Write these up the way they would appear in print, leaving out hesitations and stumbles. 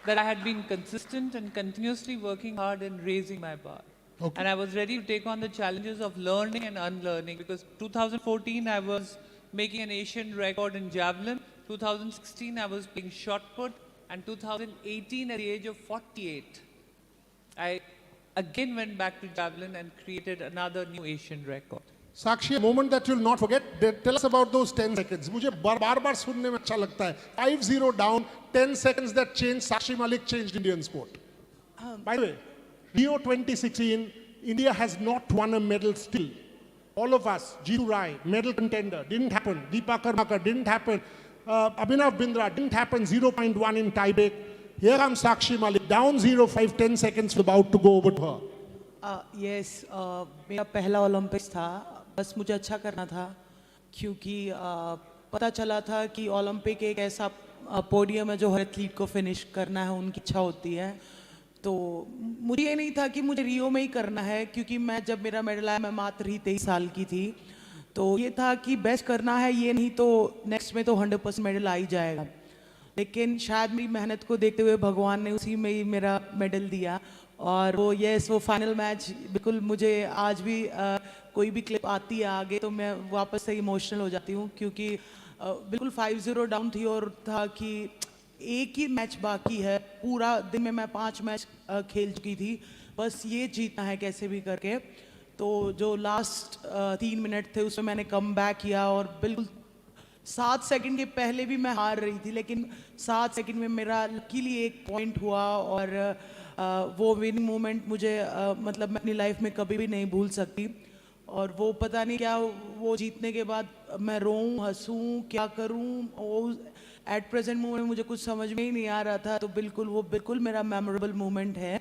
that I had been consistent and continuously working hard in raising my bar. Okay. And I was ready to take on the challenges of learning and unlearning, because 2014 I was making an Asian record in javelin, 2016 I was playing shot put, and 2018 at the age of 48, I again went back to javelin and created another new Asian record. Sakshi, a moment that you'll not forget. Tell us about those 10 seconds. मुझे बार-बार सुनने में अच्छा लगता है. 5-0 down, 10 seconds that changed. Sakshi Malik changed Indian sport. By the way, Rio 2016, India has not won a medal still. All of us, Jitu Rai, medal contender, didn't happen. Deepika didn't happen. Abhinav Bindra, didn't happen. 0.1 in tiebreak. Here comes Sakshi Malik, down 0.5, 10 seconds, about to go over to her. Yes, मेरा पहला Olympics था. बस मुझे अच्छा करना था, क्योंकि पता चला था कि ओलंपिक एक ऐसा पोडियम है जो हर एथलीट को फिनिश करना है, उनकी इच्छा होती है. तो मुझे ये नहीं था कि मुझे रियो में ही करना है, क्योंकि मैं जब मेरा मेडल आया मैं मात्र ही 23 साल की थी. तो ये था कि बेस्ट करना है, ये नहीं तो नेक्स्ट में तो 100% मेडल आ ही जाएगा. लेकिन शायद मेरी मेहनत को देखते हुए भगवान ने उसी में ही मेरा मेडल दिया. और वो फाइनल मैच बिल्कुल मुझे आज भी कोई भी क्लिप आती है आगे तो मैं वापस से इमोशनल हो जाती हूँ, क्योंकि बिल्कुल 5-0 डाउन थी और था कि एक ही मैच बाकी है. पूरा दिन में मैं 5 मैच खेल चुकी थी, बस ये जीतना है कैसे भी करके. तो जो लास्ट 3 मिनट थे उसमें मैंने कम बैक किया और बिल्कुल 7 सेकंड के पहले भी मैं हार रही थी, लेकिन 7 सेकंड में मेरा लकीली एक पॉइंट हुआ. और वो विनिंग मोमेंट मुझे मतलब मैं अपनी लाइफ में कभी भी नहीं भूल सकती. और वो पता नहीं क्या, वो जीतने के बाद मैं रोऊं हंसूं क्या करूं, वो एट प्रेजेंट मोमेंट मुझे कुछ समझ में ही नहीं आ रहा था. तो वो बिल्कुल मेरा मेमोरेबल मोमेंट है.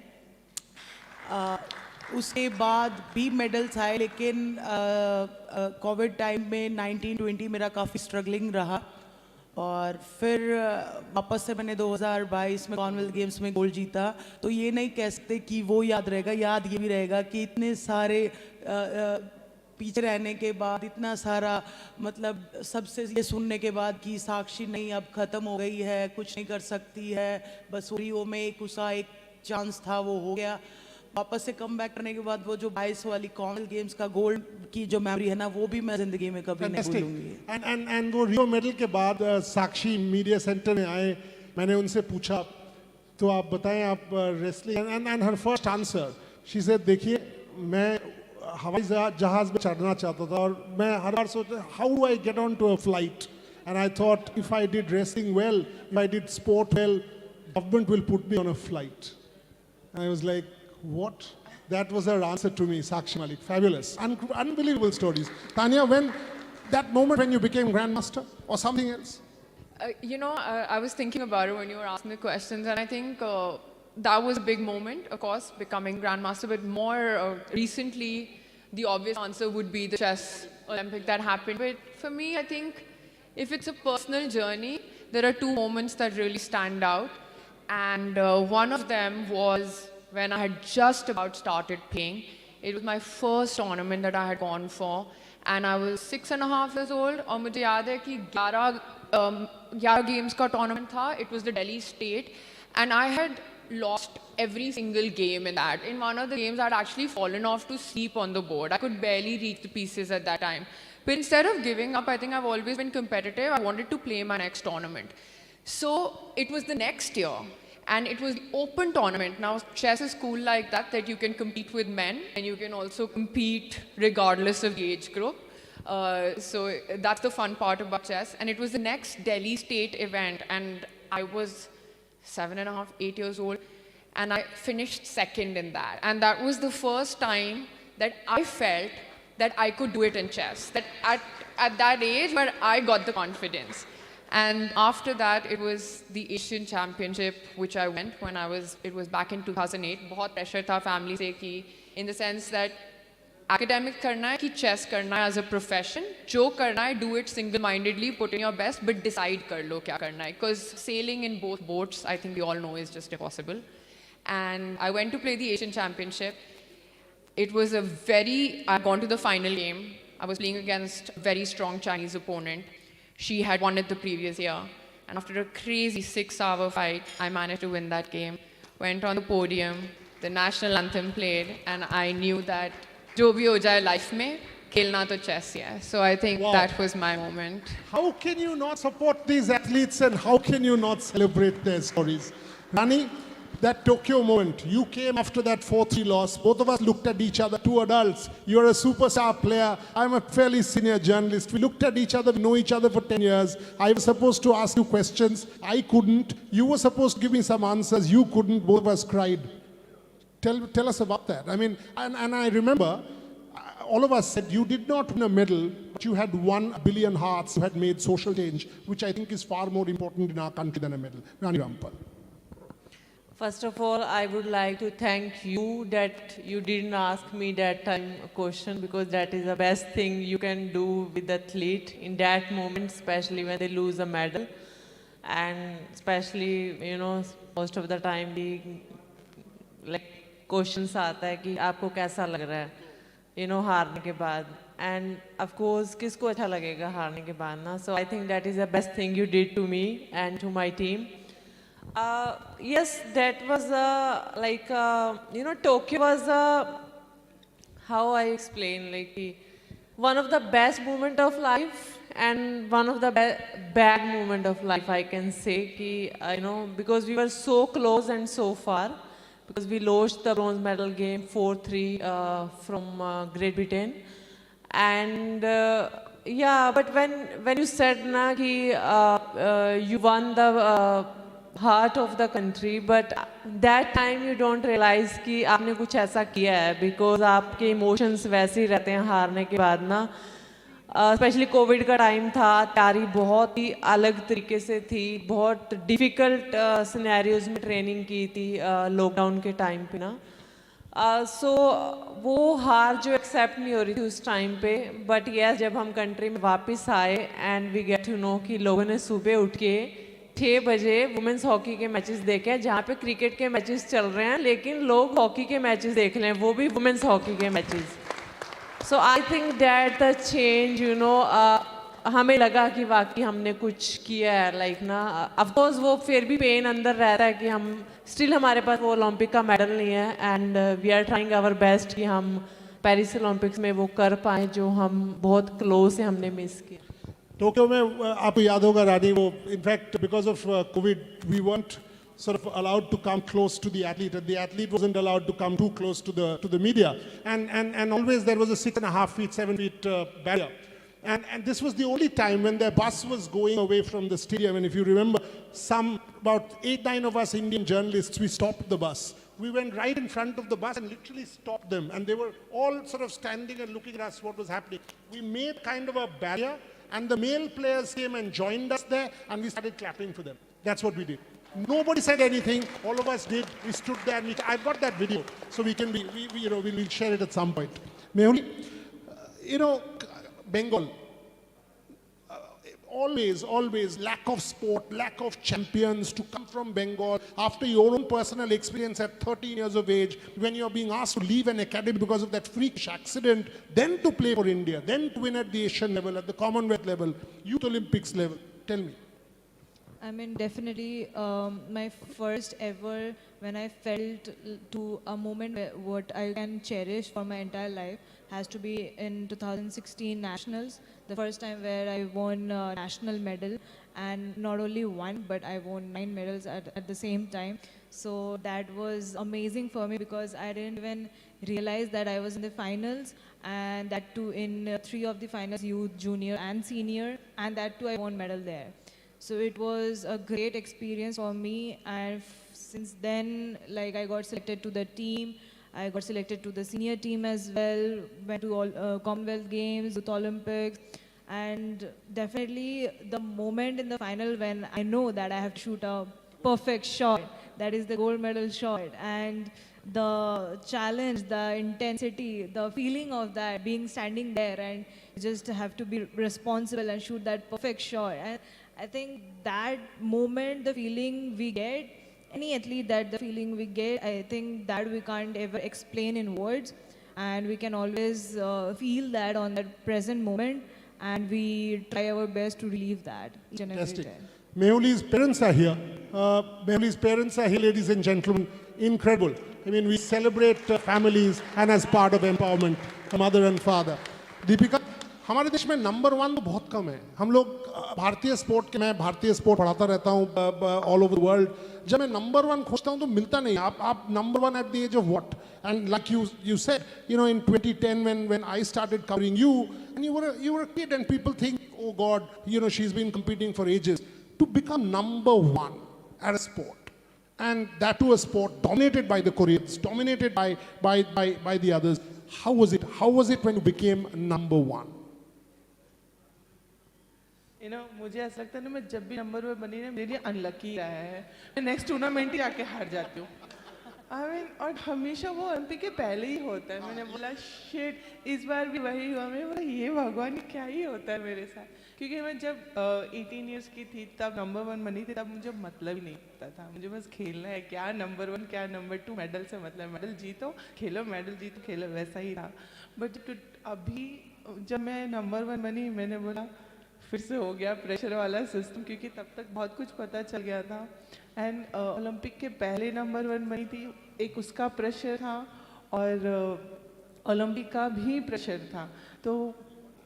उसके बाद भी मेडल्स आए, लेकिन कोविड टाइम में 1920 मेरा काफ़ी स्ट्रगलिंग रहा. और फिर वापस से मैंने 2022 में कॉमनवेल्थ गेम्स में गोल्ड जीता. तो ये नहीं कह सकते कि वो याद रहेगा, याद ये भी रहेगा कि इतने सारे पीछे रहने के बाद, इतना सारा मतलब सबसे ये सुनने के बाद कि साक्षी नहीं अब ख़त्म हो गई है, कुछ नहीं कर सकती है, बस रियो में एक उसका एक चांस था वो हो गया. वापस से कम बैक करने के बाद वो जो 22 वाली कॉमनवेल्थ गेम्स का गोल्ड की जो मेमोरी है ना, वो भी मैं जिंदगी में कभी नहीं भूलूंगी. एंड वो रियो मेडल के बाद साक्षी मीडिया सेंटर में आए, मैंने उनसे पूछा तो आप बताएं आप wrestling, and her first answer she said देखिए मैं हवाई जहाज में चढ़ना चाहता था और मैं हर बार सोचता how do I get on to a flight, and I thought if I did wrestling well, if I did sport well, government will put me on a flight. I was like what? That was her answer to me, Sakshi Malik. Fabulous. Unbelievable stories. Tania, when that moment when you became Grandmaster or something else? I was thinking about it when you were asking the questions, and I think that was a big moment, of course, becoming Grandmaster. But more recently, the obvious answer would be the chess Olympic that happened. But for me, I think if it's a personal journey, there are 2 moments that really stand out. And one of them was when I had just about started playing. It was my first tournament that I had gone for, and I was 6.5 years old. और मुझे याद है कि 11 games का tournament था. It was the Delhi State, and I had lost every single game in that. In one of the games, I had actually fallen off to sleep on the board. I could barely reach the pieces at that time. But instead of giving up, I think I've always been competitive. I wanted to play my next tournament. So it was the next year. And it was the open tournament. Now, chess is cool like that you can compete with men and you can also compete regardless of the age group. So that's the fun part about chess. And it was the next Delhi State event, and I was 7.5, 8 years old, and I finished second in that. And that was the first time that I felt that I could do it in chess. That at that age, but I got the confidence. And after that, it was the Asian Championship, which I went when it was back in 2008. बहुत pressure था family से कि, in the sense that academic करना है कि chess करना है as a profession. जो करना है, do it single-mindedly, put in your best, but decide कर लो क्या करना है. Because sailing in both boats, I think we all know, is just impossible. And I went to play the Asian Championship. It was I'd gone to the final game. I was playing against a very strong Chinese opponent. She had won it the previous year. And after a crazy 6-hour fight, I managed to win that game. Went on the podium, the national anthem played, and I knew that jo bhi ho jaye life mein, khelna to chess hi hai. So I think that was my moment. How can you not support these athletes and how can you not celebrate their stories? Rani, that Tokyo moment, you came after that 4-3 loss. Both of us looked at each other, two adults. You're a superstar player. I'm a fairly senior journalist. We looked at each other, we know each other for 10 years. I was supposed to ask you questions. I couldn't. You were supposed to give me some answers. You couldn't. Both of us cried. Tell us about that. I mean, and I remember, all of us said you did not win a medal, but you had 1 billion hearts. You had made social change, which I think is far more important in our country than a medal. Rani Rampal. First of all, I would like to thank you that you didn't ask me that time a question, because that is the best thing you can do with the athlete in that moment, especially when they lose a medal. And especially, you know, most of the time we like questions आता है कि आपको कैसा लग रहा है, you know, हारने के बाद. And of course, किसको अच्छा लगेगा हारने के बाद ना? So I think that is the best thing you did to me and to my team. Yes, that was you know, Tokyo was how I explain, like one of the best moment of life and one of the bad moment of life, I can say, you know, because we were so close and so far, because we lost the bronze medal game 4-3 from Great Britain. And yeah, but when you said na ki you won the heart of the country, but that time you don't realize कि आपने कुछ ऐसा किया है, because आपके emotions वैसे ही रहते हैं हारने के बाद ना. Especially कोविड का टाइम था, तैयारी बहुत ही अलग तरीके से थी, बहुत difficult scenarios में ट्रेनिंग की थी लॉकडाउन के टाइम पे ना. So वो हार जो एक्सेप्ट नहीं हो रही थी उस टाइम पे, बट यस जब हम कंट्री में वापस आए and we get to know कि लोगों ने सुबह उठ के 6 बजे वुमेंस हॉकी के मैचेस देखे, जहाँ पे क्रिकेट के मैचेस चल रहे हैं लेकिन लोग हॉकी के मैचेस देख रहे हैं, वो भी वुमेंस हॉकी के matches. So I think that the change, you know, हमें लगा कि वाकई हमने कुछ किया है, लाइक ना. ऑफ कोर्स वो फिर भी पेन अंदर रहता है कि हम स्टिल हमारे पास वो ओलंपिक का मेडल नहीं है, and we are trying our best कि हम पेरिस ओलंपिक्स में वो कर पाएँ जो हम बहुत क्लोज से हमने मिस किया. टोक्यो में आपको याद होगा रानी, वो in fact because of COVID we weren't sort of allowed to come close to the athlete, and the athlete wasn't allowed to come too close to the media, and always there was a 6.5 feet, 7 feet barrier, and this was the only time when their bus was going away from the stadium. And if you remember, about 8-9 of us Indian journalists, we stopped the bus. We went right in front of the bus and literally stopped them, and they were all sort of standing and looking at us what was happening. We made kind of a barrier, and the male players came and joined us there, and we started clapping for them. That's what we did. Nobody said anything. All of us did. We stood there, and I've got that video, so we'll share it at some point. Mehuli, you know, Bengal, always lack of sport, lack of champions. To come from Bengal after your own personal experience at 13 years of age, when you're being asked to leave an academy because of that freakish accident, then to play for India, then to win at the Asian level, at the Commonwealth level, Youth Olympics level. Tell me. I mean, definitely my first ever, when I felt to a moment what I can cherish for my entire life, has to be in 2016 Nationals, the first time where I won a national medal, and not only one, but I won 9 medals at the same time. So that was amazing for me, because I didn't even realize that I was in the finals, and that too in 3 of the finals, youth, junior and senior, and that too I won medal there. So it was a great experience for me, and since then, like, I got selected to the team. I got selected to the senior team as well, went to all Commonwealth Games, Youth Olympics, and definitely the moment in the final when I know that I have to shoot a perfect shot, that is the gold medal shot, and the challenge, the intensity, the feeling of that, being standing there and just have to be responsible and shoot that perfect shot. And I think that moment, the feeling we get, any athlete, that the feeling we get, I think that we can't ever explain in words, and we can always feel that on that present moment, and we try our best to relieve that each and every Fantastic. time. Mehuli's parents are here. Mehuli's parents are here, ladies and gentlemen. Incredible. I mean, we celebrate families and as part of empowerment, mother and father. Deepika, हमारे देश में number 1 तो बहुत कम है. हम लोग भारतीय sport के, मैं भारतीय स्पोर्ट पढ़ाता रहता हूँ ऑल ओवर द वर्ल्ड. जब मैं नंबर 1 खोजता हूँ तो मिलता नहीं. आप number 1 at the age of what? And like you said, you know, in 2010 when I started covering you, and you were a kid, and people think, oh God, you know, she's been competing for ages. To become number 1 at a sport, and that too a sport dominated by the Koreans, dominated by the others. How was it? How was it when you became number 1? You know, मुझे ऐसा लगता है ना, मैं जब भी number 1 बनी ना, मेरे लिए अनलकी रहा है. मैं नेक्स्ट टूर्नामेंट ही आके हार जाती हूँ. I mean, और हमेशा वो ओलंपिक के पहले ही होता है. मैंने बोला शिट, इस बार भी वही हुआ. मैंने बोला ये भगवान क्या ही होता है मेरे साथ. क्योंकि मैं जब 18 इयर्स की थी तब नंबर 1 बनी थी, तब मुझे मतलब ही नहीं पता था. मुझे बस खेलना है. क्या नंबर 1 क्या नंबर 2, मेडल से मतलब. मेडल जीतो खेलो, मेडल जीतो खेलो, वैसा ही था. बट अभी जब मैं नंबर 1 बनी, मैंने बोला फिर से हो गया प्रेशर वाला सिस्टम, क्योंकि तब तक बहुत कुछ पता चल गया था. एंड ओलंपिक के पहले नंबर 1 बनी थी, एक उसका प्रेशर था और ओलंपिक का भी प्रेशर था. तो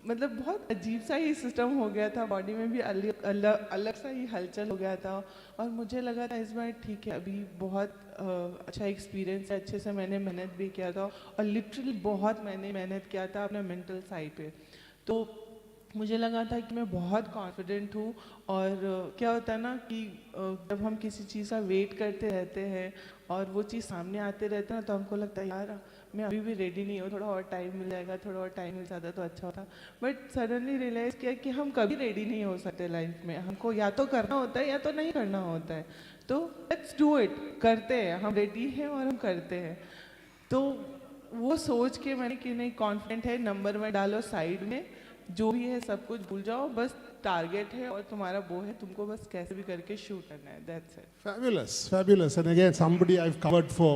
मतलब बहुत अजीब सा ही सिस्टम हो गया था. बॉडी में भी अलग सा ही हलचल हो गया था. और मुझे लगा था इस बार ठीक है, अभी बहुत अच्छा एक्सपीरियंस है, अच्छे से मैंने मेहनत भी किया था. और लिटरली बहुत मैंने मेहनत किया था अपने मेंटल साइड पे. तो मुझे लगा था कि मैं बहुत कॉन्फिडेंट हूँ. और क्या होता है ना कि जब हम किसी चीज़ का वेट करते रहते हैं और वो चीज़ सामने आते रहते हैं ना, तो हमको लगता है यार मैं अभी भी रेडी नहीं हूँ, थोड़ा और टाइम मिल जाएगा, थोड़ा और टाइम मिल जाता तो अच्छा होता. बट सडनली रियलाइज़ किया कि हम कभी रेडी नहीं हो सकते लाइफ में. हमको या तो करना होता है या तो नहीं करना होता है. तो लेट्स डू इट, करते हैं. हम रेडी हैं और हम करते हैं. तो वो सोच के मैंने कि नहीं, कॉन्फिडेंट है, नंबर 1 डालो साइड में, जो भी है सब कुछ भूल जाओ, बस टारगेट है और तुम्हारा वो है, तुमको बस कैसे भी करके शूट करना है. That's it. Fabulous, fabulous. And again, somebody I've covered for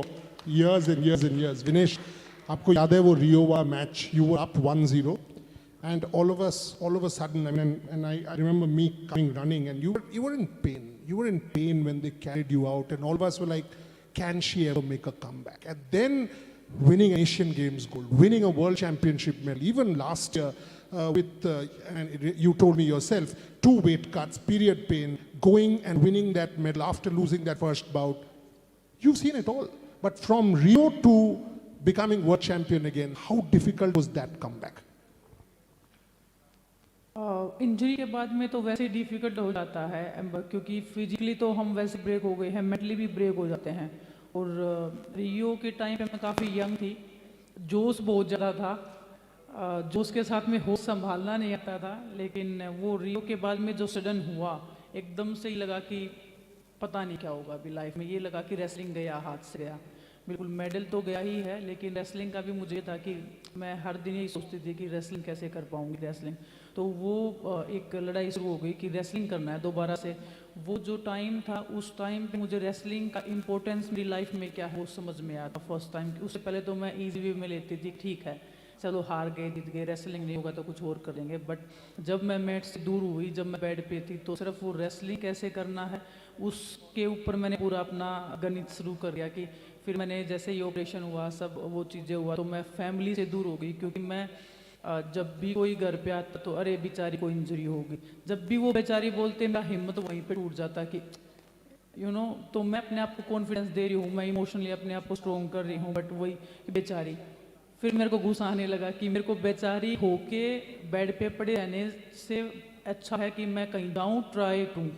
years and years and years. Vinesh, आपको याद है वो रियो वाला match? You were up 1-0, and all of a sudden, I mean, and I remember me coming running, and you were in pain. You were in pain when they carried you out, and all of us were like, can she ever make a comeback? And then winning an Asian Games gold, winning a World Championship medal, even last year. And you told me yourself, 2 weight cuts, period pain, going and winning that medal after losing that first bout. You've seen it all. But from Rio to becoming world champion again, how difficult was that comeback? Injury के बाद में तो वैसे difficult हो जाता है, क्योंकि physically तो हम वैसे ब्रेक हो गए हैं, मेंटली भी ब्रेक हो जाते हैं. और रियो के टाइम पे मैं काफ़ी यंग थी, जोश बहुत ज़्यादा था. जोश के साथ में होश संभालना नहीं आता था. लेकिन वो रियो के बाद में जो सडन हुआ, एकदम से ही लगा कि पता नहीं क्या होगा अभी लाइफ में. ये लगा कि रेसलिंग गया, हाथ से गया. बिल्कुल मेडल तो गया ही है, लेकिन रेसलिंग का भी मुझे था कि मैं हर दिन यही सोचती थी कि रेसलिंग कैसे कर पाऊँगी रेसलिंग. तो वो एक लड़ाई शुरू हो गई कि रेसलिंग करना है दोबारा से. वो जो टाइम था, उस टाइम पे मुझे रेसलिंग का इम्पोर्टेंस मेरी लाइफ में क्या है वो समझ में आया था फर्स्ट टाइम. उससे पहले तो मैं ईजी वे में लेती थी, ठीक है चलो हार गए जीत गए, रेसलिंग नहीं होगा तो कुछ और करेंगे. बट जब मैं मैट से दूर हुई, जब मैं बेड पे थी, तो सिर्फ वो रेसलिंग कैसे करना है उसके ऊपर मैंने पूरा अपना गणित शुरू कर दिया. कि फिर मैंने जैसे ही ऑपरेशन हुआ, सब वो चीज़ें हुआ, तो मैं फैमिली से दूर हो गई. क्योंकि मैं जब भी कोई घर पे आता तो अरे बेचारी को इंजरी होगी, जब भी वो बेचारी बोलते मेरा हिम्मत वहीं पे टूट जाता कि तो मैं अपने आप को कॉन्फिडेंस दे रही हूँ, मैं इमोशनली अपने आप को स्ट्रॉन्ग कर रही हूँ, बट वही बेचारी. फिर मेरे को गुस्सा आने लगा कि मेरे को बेचारी होके बेड पे पड़े रहने से अच्छा है कि मैं कहीं जाऊँ, ट्राई करूँ.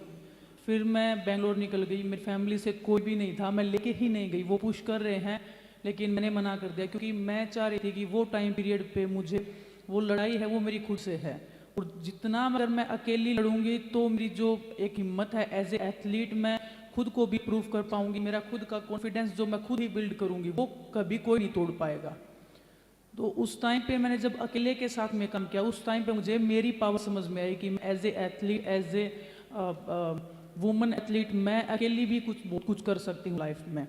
फिर मैं बेंगलोर निकल गई. मेरी फैमिली से कोई भी नहीं था, मैं लेके ही नहीं गई. वो पुश कर रहे हैं लेकिन मैंने मना कर दिया, क्योंकि मैं चाह रही थी कि वो टाइम पीरियड पे मुझे वो लड़ाई है वो मेरी खुद से है. और जितना अगर मैं अकेली लड़ूंगी तो मेरी जो एक हिम्मत है एज ए एथलीट, मैं खुद को भी प्रूव कर पाऊंगी. मेरा खुद का कॉन्फिडेंस जो मैं खुद ही बिल्ड करूंगी वो कभी कोई नहीं तोड़ पाएगा. तो उस टाइम पे मैंने जब अकेले के साथ में काम किया, उस टाइम पे मुझे मेरी पावर समझ में आई कि as a athlete, as a woman athlete, मैं अकेली भी बहुत कुछ कर सकती हूँ लाइफ में.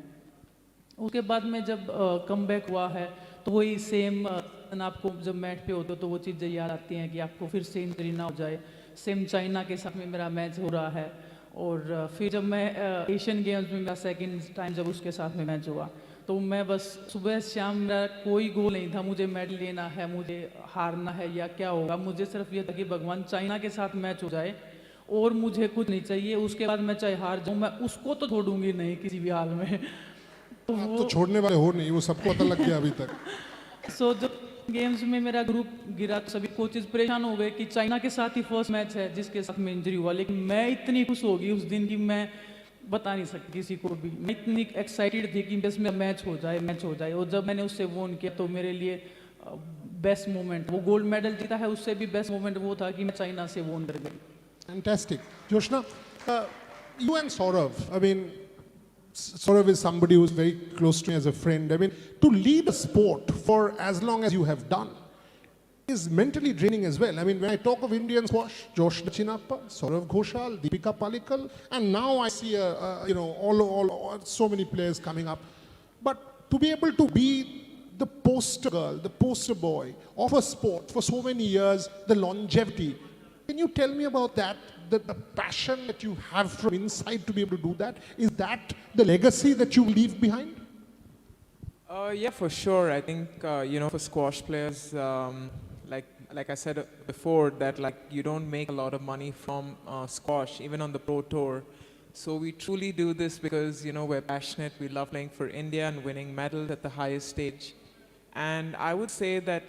उसके बाद में जब कम बैक हुआ है तो वही सेम आपको जब मैट पे होते हो तो वो चीज़ें याद आती हैं कि आपको फिर से इंजरी ना हो जाए. सेम चाइना के साथ में मेरा मैच हो रहा है और फिर जब मैं एशियन गेम्स में मेरा सेकंड टाइम जब उसके साथ में मैच हुआ, तो मैं बस सुबह शाम मेरा कोई गोल नहीं था, मुझे मेडल लेना है, मुझे हारना है या क्या होगा, मुझे सिर्फ ये था कि भगवान चाइना के साथ मैच हो जाए और मुझे कुछ नहीं चाहिए, उसके बाद मैं चाहे हार जाऊँ, मैं उसको तो छोड़ूंगी नहीं किसी भी हाल में। तो आप वो तो छोड़ने वाले हो नहीं, वो सबको पता लग गया अभी तक। सो जब गेम्स में मेरा ग्रुप गिरा तो सभी कोचेस परेशान हो गए कि चाइना के साथ ही फर्स्ट मैच है जिसके साथ में इंजरी हुआ, लेकिन मैं इतनी खुश हो गई उस दिन की मैं बता नहीं सकती किसी को भी। मैं इतनी एक्साइटेड थी कि बस मेरा मैच हो जाए। और जब मैंने उससे वोन किया तो मेरे लिए बेस्ट मोमेंट, वो गोल्ड मेडल जीता है, उससे भी बेस्ट मोमेंट वो था कि मैं चाइना से वोन कर गई। Fantastic. Joshna, you and Saurav, I mean, Saurav is somebody who's very close to me as a friend. I mean, to lead a sport for as long as you have done is mentally draining as well. I mean, when I talk of Indian squash, Joshna Chinappa, Saurav Ghoshal, Deepika Palikal, and now I see, all so many players coming up. But to be able to be the poster girl, the poster boy of a sport for so many years, the longevity, can you tell me about that? The passion that you have from inside to be able to do that, is that the legacy that you leave behind? Yeah, for sure. I think, for squash players, like I said before, that you don't make a lot of money from squash, even on the pro tour. So we truly do this because, we're passionate. We love playing for India and winning medals at the highest stage. And I would say that,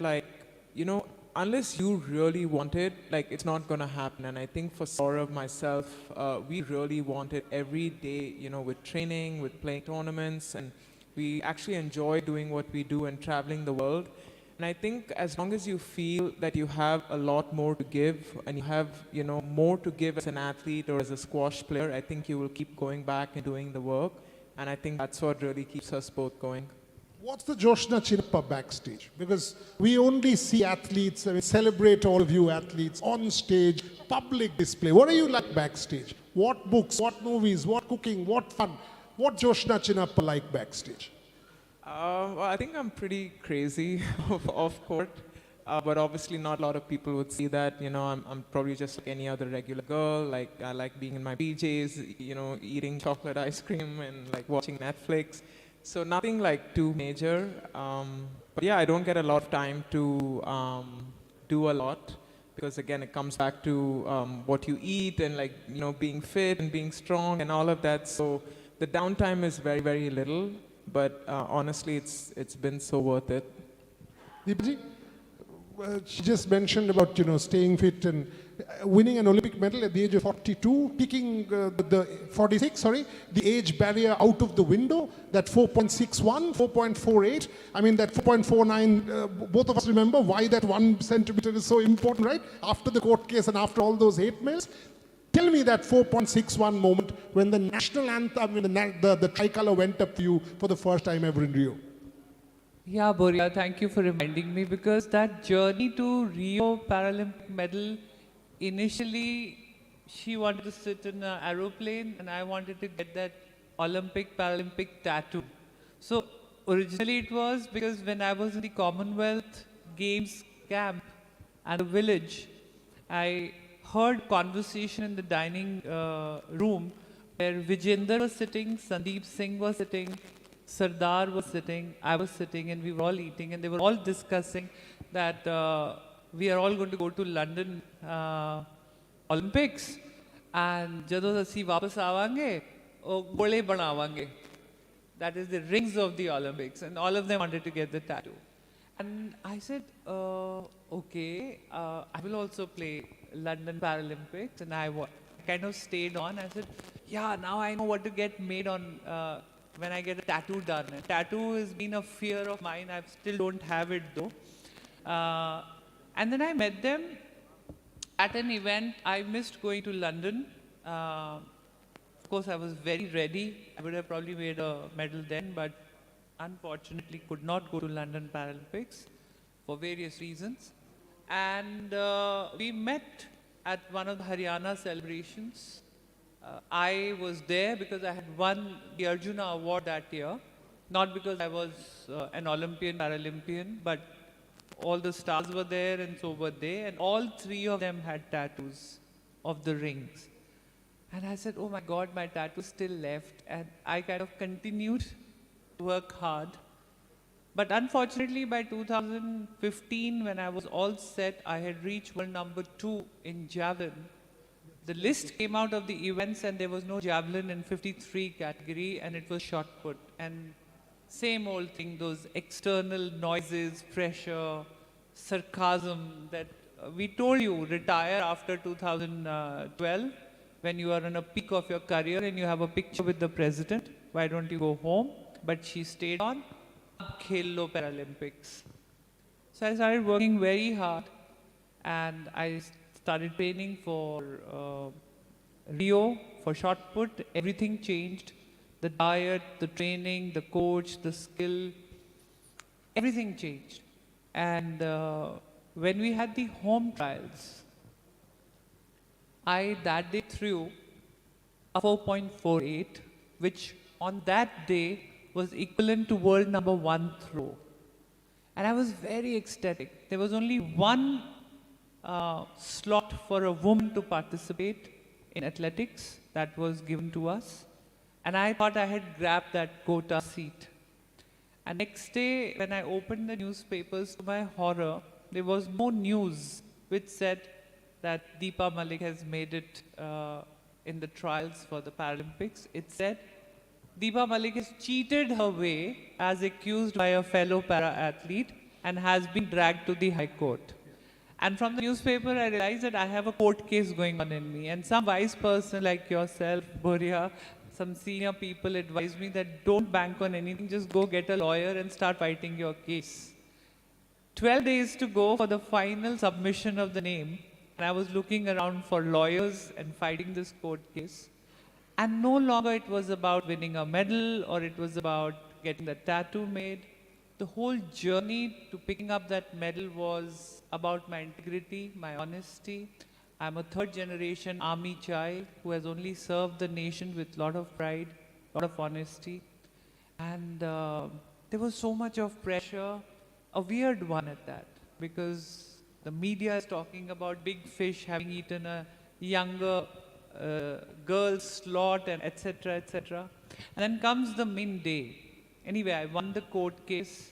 unless you really want it, it's not going to happen. And I think for Saurav, myself, we really want it every day, with training, with playing tournaments, and we actually enjoy doing what we do and traveling the world. And I think as long as you feel that you have a lot more to give and you have, more to give as an athlete or as a squash player, I think you will keep going back and doing the work. And I think that's what really keeps us both going. What's the Joshna Chinappa backstage? Because we only see athletes, celebrate all of you athletes on stage, public display. What are you like backstage? What books, what movies, what cooking, what fun? What Joshna Chinappa like backstage? Well, I think I'm pretty crazy off court, but obviously not a lot of people would see that. I'm probably just like any other regular girl. I like being in my PJs, eating chocolate ice cream and watching Netflix. So nothing too major. But yeah, I don't get a lot of time to do a lot because again, it comes back to what you eat and being fit and being strong and all of that. So the downtime is very, very little. But honestly, it's been so worth it. Deepa, she just mentioned about staying fit and winning an Olympic medal at the age of 42, kicking the age barrier out of the window, that 4.61, 4.48. I mean, that 4.49, both of us remember why that 1 centimeter is so important, right? After the court case and after all those 8 mails. Tell me that 4.61 moment when the national anthem, the tricolor went up for you for the first time ever in Rio. Yeah, Boria, thank you for reminding me because that journey to Rio Paralympic medal, initially she wanted to sit in an aeroplane and I wanted to get that Olympic Paralympic tattoo. So originally it was because when I was in the Commonwealth Games camp and the village, I heard conversation in the dining room where Vijender was sitting, Sandeep Singh was sitting, Sardar was sitting, I was sitting, and we were all eating, and they were all discussing that we are all going to go to London Olympics, and jadon assi wapas avange, gole banavange. That is the rings of the Olympics, and all of them wanted to get the tattoo. And I said, okay, I will also play London Paralympics, and I kind of stayed on. I said, yeah, now I know what to get made on when I get a tattoo done. A tattoo has been a fear of mine. I still don't have it though. And then I met them at an event. I missed going to London. Of course, I was very ready. I would have probably made a medal then, but unfortunately could not go to London Paralympics for various reasons. And we met at one of the Haryana celebrations. I was there because I had won the Arjuna award that year. Not because I was an Olympian, Paralympian, but all the stars were there and so were they. And all 3 of them had tattoos of the rings. And I said, oh my God, my tattoo still left. And I kind of continued to work hard. But unfortunately, by 2015, when I was all set, I had reached world number 2 in javelin. The list came out of the events and there was no javelin in 53 category and it was shot put. And same old thing, those external noises, pressure, sarcasm that we told you retire after 2012 when you are on a peak of your career and you have a picture with the president. Why don't you go home? But she stayed on. Khel lo Paralympics. So I started working very hard and I started training for Rio, for shot put. Everything changed. The diet, the training, the coach, the skill, everything changed. And when we had the home trials, I that day threw a 4.48, which on that day was equivalent to world number 1 throw. And I was very ecstatic. There was only one slot for a woman to participate in athletics that was given to us. And I thought I had grabbed that quota seat. And next day, when I opened the newspapers, to my horror, there was no news which said that Deepa Malik has made it in the trials for the Paralympics. It said, Deepa Malik has cheated her way as accused by a fellow para-athlete and has been dragged to the High Court. And from the newspaper, I realized that I have a court case going on in me. And some wise person like yourself, Boria, some senior people advised me that don't bank on anything, just go get a lawyer and start fighting your case. 12 days to go for the final submission of the name. And I was looking around for lawyers and fighting this court case. And no longer it was about winning a medal or it was about getting the tattoo made. The whole journey to picking up that medal was about my integrity, my honesty. I'm a third generation army child who has only served the nation with a lot of pride, a lot of honesty. And there was so much of pressure, a weird one at that, because the media is talking about big fish having eaten a younger girl's slot and etc. etc. And then comes the main day. Anyway, I won the court case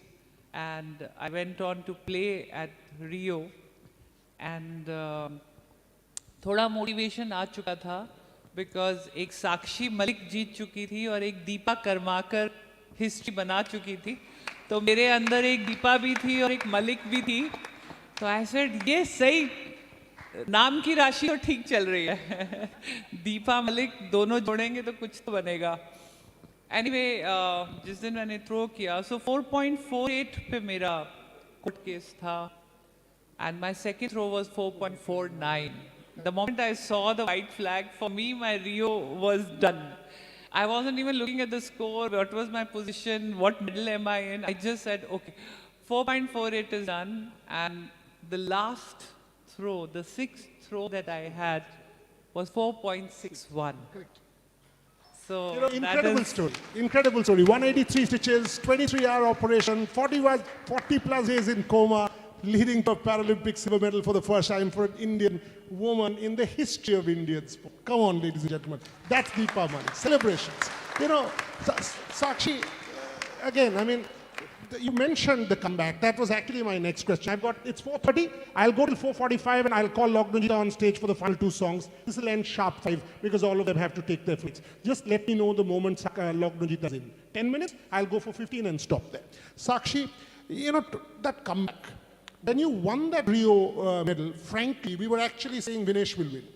and I went on to play at Rio and थोड़ा motivation आ चुका था because एक साक्षी मलिक जीत चुकी थी और एक Deepa Karmakar history बना चुकी थी तो मेरे अंदर एक दीपा भी थी और एक मलिक भी थी तो I said ये सही नाम की राशि तो ठीक चल रही है दीपा मलिक दोनों जोड़ेंगे तो कुछ तो बनेगा anyway जिस दिन मैंने थ्रो किया so 4.48 पे मेरा कोर्ट केस था and my second throw was 4.49. The moment I saw the white flag, for me, my Rio was done. I wasn't even looking at the score, what was my position, what medal am I in. I just said, okay, 4.48 is done. And the last throw, the sixth throw that I had was 4.61. Correct. So you know, incredible story. 183 stitches, 23-hour operation, 40 plus days in coma, leading to a Paralympic silver medal for the first time for an Indian woman in the history of Indian sport. Come on, ladies and gentlemen. That's Deepa Malik. Celebrations. You know, Sakshi, again, I mean, you mentioned the comeback. That was actually my next question. It's 4:30. I'll go till 4:45 and I'll call Lognojita on stage for the final 2 songs. This will end sharp 5 because all of them have to take their flights. Just let me know the moment Lognojita is in. 10 minutes, I'll go for 15 and stop there. Sakshi, you know, that comeback. When you won that Rio medal, frankly, we were actually saying Vinesh will win.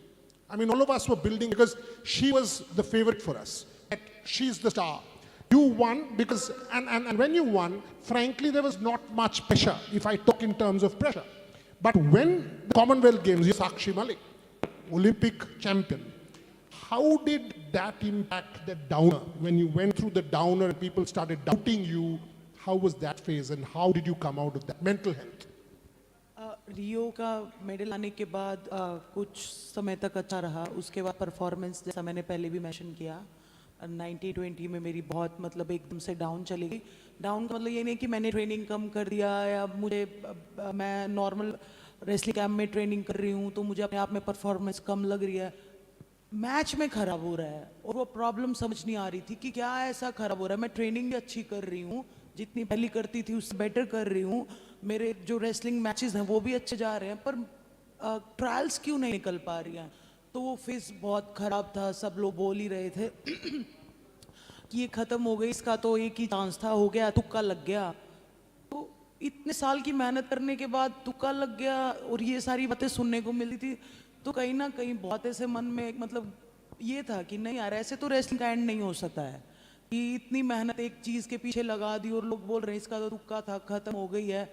I mean, all of us were building because she was the favorite for us. She's the star. You won because, and when you won, frankly, there was not much pressure, if I talk in terms of pressure. But when the Commonwealth Games, you're Sakshi Malik, Olympic champion, how did that impact the downer? When you went through the downer and people started doubting you, how was that phase and how did you come out of that? Mental health. रियो का medal आने के बाद कुछ समय तक अच्छा रहा उसके बाद परफॉर्मेंस जैसा मैंने पहले भी मेंशन किया 90-20 में मेरी बहुत मतलब एकदम से डाउन चली गई डाउन का मतलब ये नहीं कि मैंने ट्रेनिंग कम कर दिया या मैं नॉर्मल रेसलिंग कैंप में ट्रेनिंग कर रही हूँ तो मुझे अपने आप में परफॉर्मेंस कम लग रही है मैच में खराब हो रहा है और वो प्रॉब्लम समझ नहीं आ रही थी कि क्या ऐसा खराब हो रहा है। मैं ट्रेनिंग भी अच्छी कर रही हूँ, जितनी पहले करती थी उससे बेटर कर रही हूँ, मेरे जो रेसलिंग मैचेस हैं वो भी अच्छे जा रहे हैं, पर ट्रायल्स क्यों नहीं निकल पा रही हैं। तो वो फेस बहुत ख़राब था, सब लोग बोल ही रहे थे कि ये ख़त्म हो गई, इसका तो एक ही चांस था, हो गया, तुक्का लग गया। तो इतने साल की मेहनत करने के बाद तुक्का लग गया और ये सारी बातें सुनने को मिली थी, तो कहीं ना कहीं बहुत ऐसे मन में मतलब ये था कि नहीं यार, ऐसे तो रेसलिंग का एंड नहीं हो सकता है कि इतनी मेहनत एक चीज़ के पीछे लगा दी और लोग बोल रहे हैं इसका तो तुक्का था, ख़त्म हो गई है।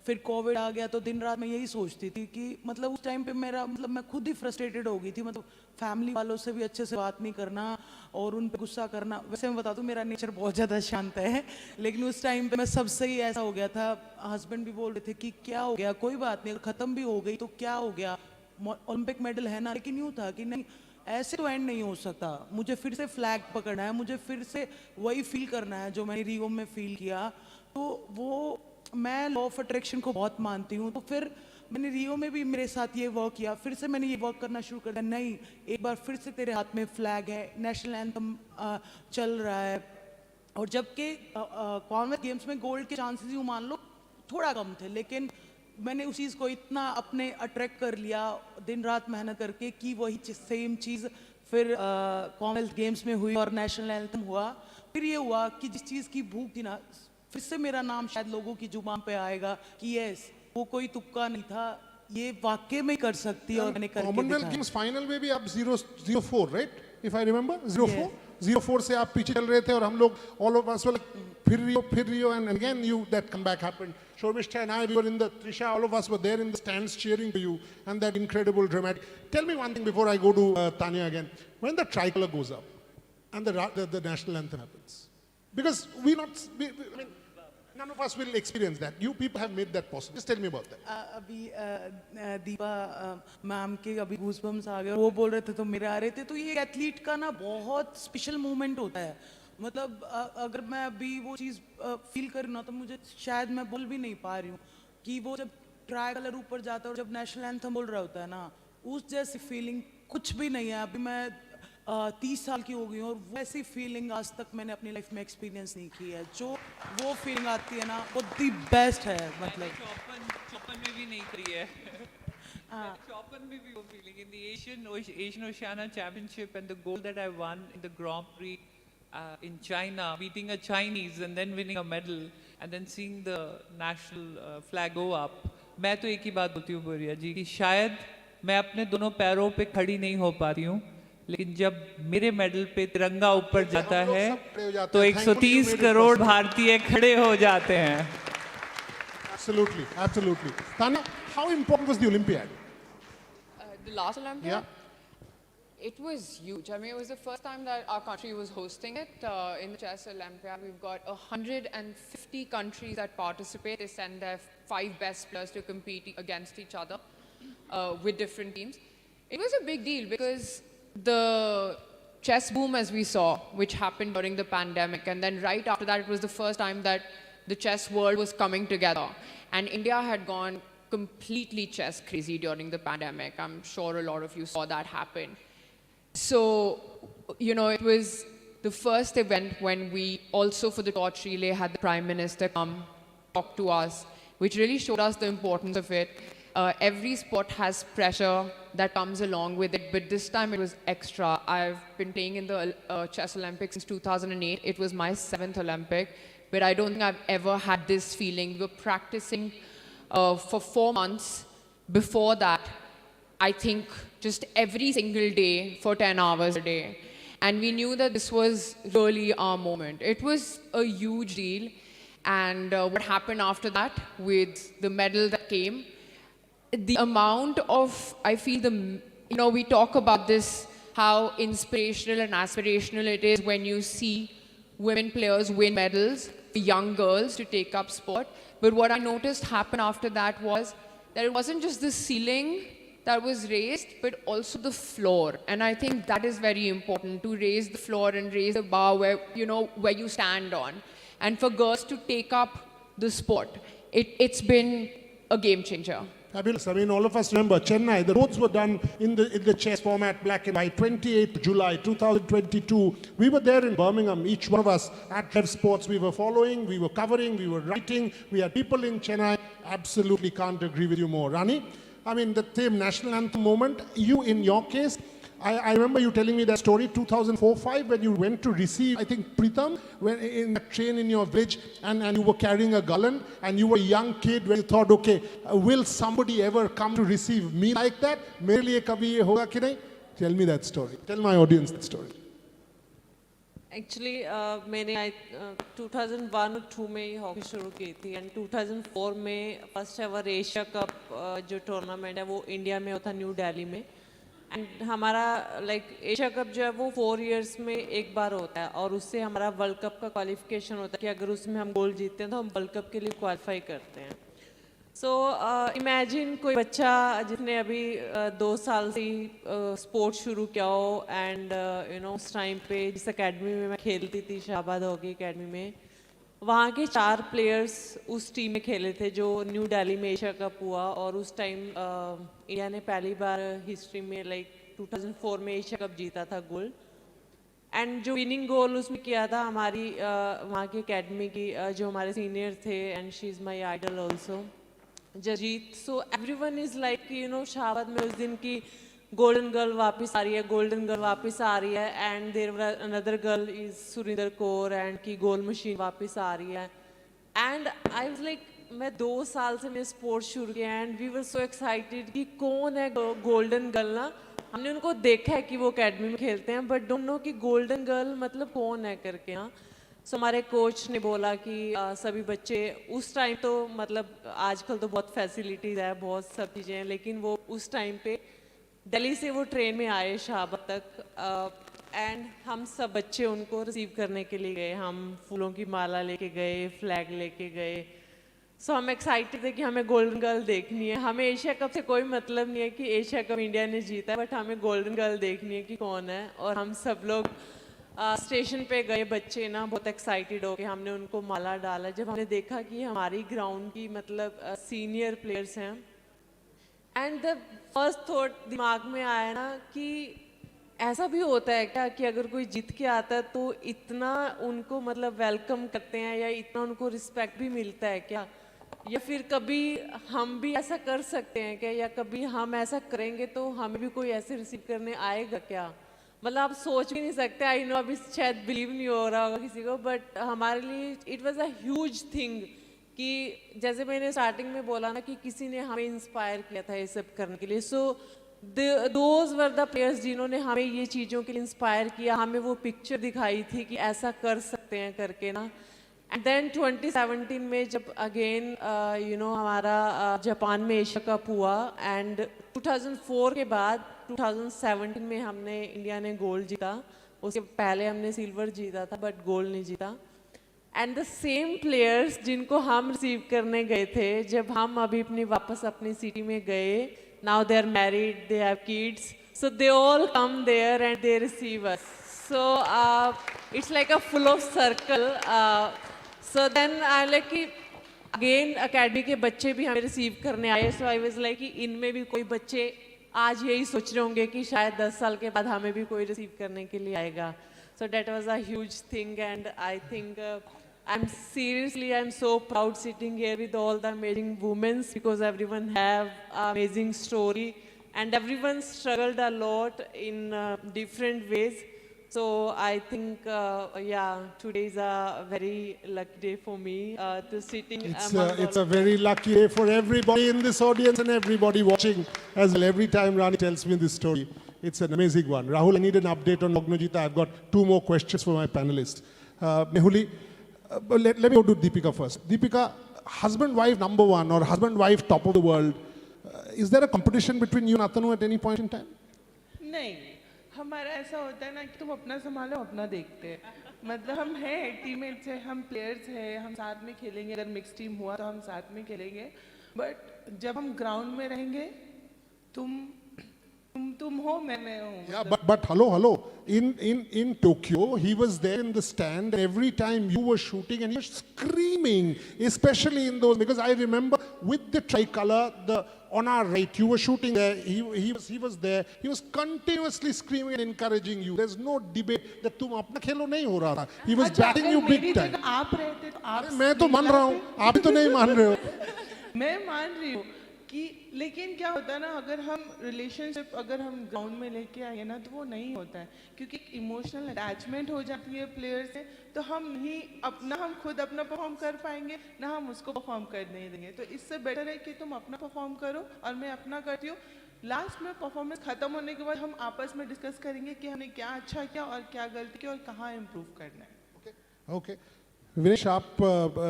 फिर कोविड आ गया तो दिन रात मैं यही सोचती थी कि मतलब उस टाइम पे मेरा मतलब मैं खुद ही फ्रस्ट्रेटेड हो गई थी, मतलब फैमिली वालों से भी अच्छे से बात नहीं करना और उन पे गुस्सा करना। वैसे मैं बता दूं मेरा नेचर बहुत ज़्यादा शांत है, लेकिन उस टाइम पे मैं सबसे ही ऐसा हो गया था। हस्बैंड भी बोल रहे थे कि क्या हो गया, कोई बात नहीं, अगर ख़त्म भी हो गई तो क्या हो गया, ओलंपिक मेडल है ना। लेकिन यूँ था कि नहीं, ऐसे तो एंड नहीं हो सकता, मुझे फिर से फ्लैग पकड़ना है, मुझे फिर से वही फील करना है जो मैंने रियो में फील किया। तो वो मैं लॉ ऑफ अट्रैक्शन को बहुत मानती हूँ, तो फिर मैंने रियो में भी मेरे साथ ये वर्क किया, फिर से मैंने ये वर्क करना शुरू कर दिया, नहीं एक बार फिर से तेरे हाथ में फ्लैग है, नेशनल एंथम चल रहा है। और जबकि कॉमनवेल्थ गेम्स में गोल्ड के चांसेस यूँ मान लो थोड़ा कम थे, लेकिन मैंने उस चीज़ को इतना अपने अट्रैक्ट कर लिया दिन रात मेहनत करके कि वही सेम चीज़ फिर कॉमनवेल्थ गेम्स में हुई और नेशनल एंथम हुआ। फिर ये हुआ कि जिस चीज़ की भूख थी ना, फिर से मेरा नाम शायद लोगों की जुबान पे आएगा कि यस वो कोई तुक्का नहीं था, ये वाकई में कर सकती है और मैंने करके दिखाया। कॉमनवेल्थ गेम्स फाइनल में भी आप 0-4 राइट, इफ आई रिमेंबर 0-4 से आप पीछे चल रहे थे और हम लोग ऑल ऑफ अस वर फिर Rio and again you that comeback happened. Shormishta and I, we were in the, Trisha, all of us were there in the stands cheering for you and that incredible dramatic. Tell me one thing before I go to Tania again. When the tricolor goes up and the national anthem happens, because I mean, none of us will experience that. You people have made that possible. Just tell me about that. अभी Deepa ma'am के अभी goosebumps आ गए, वो बोल रहे थे तो मेरे आ रहे थे। तो ये एथलीट का ना बहुत स्पेशल मोमेंट होता है, मतलब अगर मैं अभी वो चीज़ फील करूँ ना तो मुझे शायद मैं बोल भी नहीं पा रही हूँ कि वो जब ट्राई कलर ऊपर जाता है और जब नेशनल एंथम बोल रहा होता है ना, उस जैसी फीलिंग कुछ भी नहीं है। अभी मैं 30 साल की हो गई हूँ और वैसी फीलिंग आज तक मैंने अपनी लाइफ में एक्सपीरियंस नहीं की है। जो वो फीलिंग आती है ना वो दी बेस्ट है, मतलब चौपन में भी नहीं करी है। चौपन में भी वो feeling in the Asian Oceania Championship and the gold that I won in the Grand Prix in China, beating a Chinese and then winning a medal and then seeing the national flag go up. मैं तो एक ही बात बोलती हूँ बोरिया जी कि शायद मैं अपने दोनों पैरों पे खड़ी नहीं हो पाती हूँ, लेकिन जब मेरे मेडल पे तिरंगा ऊपर जाता है तो 130 करोड़ भारतीय खड़े हो जाते हैं। Absolutely, absolutely. Tania, how important was the Olympiad? The last Olympiad? Yeah. It was huge. I mean, it was the first time that our country was hosting it in the Chess Olympiad. We've got 150 countries that participate. They send their 5 best players to compete against each other with different teams. It was a big deal because the chess boom, as we saw, which happened during the pandemic, and then right after that, it was the first time that the chess world was coming together. And India had gone completely chess crazy during the pandemic. I'm sure a lot of you saw that happen. So, you know, it was the first event when we also for the torch relay had the Prime Minister come talk to us, which really showed us the importance of it. Every sport has pressure that comes along with it, but this time it was extra. I've been playing in the Chess Olympics since 2008. It was my 7th Olympic, but I don't think I've ever had this feeling. We were practicing for 4 months before that, I think just every single day for 10 hours a day. And we knew that this was really our moment. It was a huge deal. And what happened after that with the medal that came, the amount of, I feel we talk about this, how inspirational and aspirational it is when you see women players win medals, young girls to take up sport. But what I noticed happen after that was that it wasn't just the ceiling that was raised, but also the floor. And I think that is very important, to raise the floor and raise the bar where you stand on. And for girls to take up the sport, it's been a game changer. Fabulous. I mean, all of us remember Chennai. The roads were done in the chess format, black and white. 28th July 2022. We were there in Birmingham. Each one of us at Rev Sports. We were following. We were covering. We were writing. We had people in Chennai. Absolutely can't agree with you more, Rani. I mean, the same national anthem moment. You, in your case, I remember you telling me that story 2004-05 when you went to receive, I think, Pritam, when in a train in your village and you were carrying a gallon and you were a young kid when you thought, okay, will somebody ever come to receive me like that? Mere liye kabhi ye hoga ki nahi? Tell me that story. Tell my audience that story. Actually, मैंने 2001 और 2 में ही hockey शुरू की थी and 2004 में first ever Asia cup जो tournament है वो इंडिया में होता न्यू दिल्ली में एंड हमारा एशिया कप जो है वो 4 इयर्स में एक बार होता है और उससे हमारा वर्ल्ड कप का क्वालिफिकेशन होता है कि अगर उसमें हम गोल्ड जीतते हैं तो हम वर्ल्ड कप के लिए क्वालिफाई करते हैं. सो इमेजिन कोई बच्चा जिसने अभी 2 साल से स्पोर्ट शुरू किया हो एंड यू नो उस टाइम पे जिस एकेडमी में मैं खेलती थी शाहबाद हॉकी एकेडमी में वहाँ के 4 प्लेयर्स उस टीम में खेले थे जो न्यू दिल्ली में एशिया कप हुआ और उस टाइम इंडिया ने पहली बार हिस्ट्री में 2004 में एशिया कप जीता था गोल्ड एंड जो विनिंग गोल उसमें किया था हमारी वहाँ की एकेडमी की जो हमारे सीनियर थे and she is my idol also जजीत. So everyone is like you know Shahbad में उस दिन की गोल्डन गर्ल वापस आ रही है, गोल्डन गर्ल वापस आ रही है and there were another girl is Surinder Kaur and की गोल मशीन वापस आ रही है एंड आई वाज लाइक मैं 2 साल से मैं स्पोर्ट शुरू किया and we were so excited कि कौन है गोल्डन गर्ल ना. हमने उनको देखा है कि वो एकेडमी में खेलते हैं बट डोंट नो कि गोल्डन गर्ल मतलब कौन है करके. हाँ सो हमारे कोच ने बोला कि सभी बच्चे उस टाइम तो मतलब आजकल तो बहुत फैसिलिटीज़ है बहुत सब चीज़ें हैं लेकिन वो उस टाइम पे दिल्ली से वो ट्रेन में आए शाहबाद तक एंड हम सब बच्चे उनको रिसीव करने के लिए गए. हम फूलों की माला लेके गए, फ्लैग लेके गए. सो हम एक्साइटेड थे कि हमें गोल्डन गर्ल देखनी है. हमें एशिया कप से कोई मतलब नहीं है कि एशिया कप इंडिया ने जीता है बट हमें गोल्डन गर्ल देखनी है कि कौन है. और हम सब लोग स्टेशन पे गए बच्चे ना बहुत एक्साइटेड हो गए. हमने उनको माला डाला. जब हमने देखा कि हमारी ग्राउंड की मतलब सीनियर प्लेयर्स हैं एंड द फर्स्ट थॉट दिमाग में आया ना कि ऐसा भी होता है क्या कि अगर कोई जीत के आता है तो इतना उनको मतलब वेलकम करते हैं या इतना उनको रिस्पेक्ट भी मिलता है क्या, या फिर कभी हम भी ऐसा कर सकते हैं क्या, या कभी हम ऐसा करेंगे तो हमें भी कोई ऐसे रिसीव करने आएगा क्या. मतलब आप सोच भी नहीं सकते. आई नो अभी शायद बिलीव नहीं हो रहा होगा किसी को बट हमारे लिए it was a huge thing कि जैसे मैंने स्टार्टिंग में बोला ना कि किसी ने हमें इंस्पायर किया था ये सब करने के लिए. So those were the players जिन्होंने हमें ये चीज़ों के लिए इंस्पायर किया. हमें वो पिक्चर दिखाई थी कि ऐसा कर सकते हैं करके ना. एंड देन 2017 में जब अगेन यू नो हमारा जापान में एशिया कप हुआ एंड 2004 के बाद 2017 में हमने इंडिया ने गोल्ड जीता. उसके पहले हमने सिल्वर जीता था बट गोल्ड नहीं जीता. एंड द सेम प्लेयर्स जिनको हम रिसीव करने गए थे जब हम अभी वापस अपनी सिटी में गए, now they are married, they have kids, so they all come there and they receive us. So it's like a full of circle. So then I like कि अगेन अकेडमी के बच्चे भी हमें रिसीव करने आए. सो आई was like कि इनमें भी कोई बच्चे आज यही सोच रहे होंगे कि शायद 10 साल के बाद हमें भी कोई रिसीव करने के लिए आएगा. So that was a huge thing and I think I'm so proud sitting here with all the amazing women because everyone have amazing story and everyone struggled a lot in different ways. So I think today is a very lucky day for me to sitting. It's a very lucky day for everybody in this audience and everybody watching as well. Every time Rani tells me this story, it's an amazing one. Rahul, I need an update on Magnojita. I've got 2 more questions for my panelists. Mehuli, let me go to Deepika first. Deepika, husband-wife number 1 or husband-wife top of the world, is there a competition between you and Atanu at any point in time? नहीं, हमारा ऐसा होता है ना कि तुम अपना संभालो अपना देखते हैं. मतलब हम हैं टीममेट्स हैं, हम प्लेयर्स हैं, हम साथ में खेलेंगे. अगर मिक्स टीम हुआ तो हम साथ में खेलेंगे. बट जब हम ग्राउंड में रहेंगे तुम तुम हो मैं हूँ. Yeah, but hello. In Tokyo, he was there in the stand every time you were shooting, and he was screaming, especially in those, because I remember with the tricolor, on our right, you were shooting there. He was there. He was continuously screaming and encouraging you. There's no debate that तुम अपना खेलो नहीं हो रहा था. He was backing you big time. आप रहते तो आप. मैं तो मान रहा हूँ. आप ही तो नहीं मान रहे हो. मैं मान रही हूँ कि लेकिन क्या होता है ना, अगर हम रिलेशनशिप अगर हम ग्राउंड में लेके आए ना तो वो नहीं होता है, क्योंकि इमोशनल अटैचमेंट हो जाती है प्लेयर से, तो हम खुद अपना परफॉर्म कर पाएंगे ना हम उसको परफॉर्म करने देंगे. तो इससे बेटर है कि तुम अपना परफॉर्म करो और मैं अपना करती हूँ. लास्ट में परफॉर्मेंस खत्म होने के बाद हम आपस में डिस्कस करेंगे कि हमने क्या अच्छा किया और क्या गलती की और कहाँ इम्प्रूव करना है. ओके विनेश, आप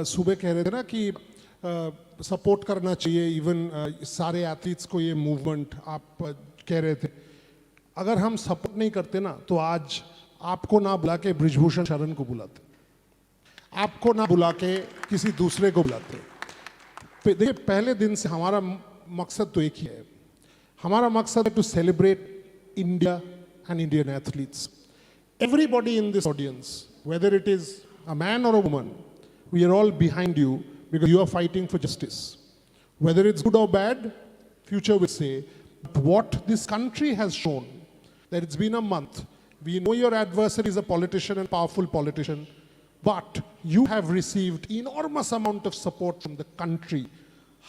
सुबह कह रहे थे ना कि सपोर्ट करना चाहिए इवन सारे एथलीट्स को, ये मूवमेंट आप कह रहे थे. अगर हम सपोर्ट नहीं करते ना तो आज आपको ना बुला के ब्रिजभूषण शरण को बुलाते, आपको ना बुला के किसी दूसरे को बुलाते. देखिए पहले दिन से हमारा मकसद तो एक ही है. हमारा मकसद है to celebrate India and Indian athletes. Everybody in this audience, whether it is a man or a woman, we are all behind you because you are fighting for justice. Whether it's good or bad, future will say. But what this country has shown, that it's been a month. We know your adversary is a politician and powerful politician, but you have received enormous amount of support from the country.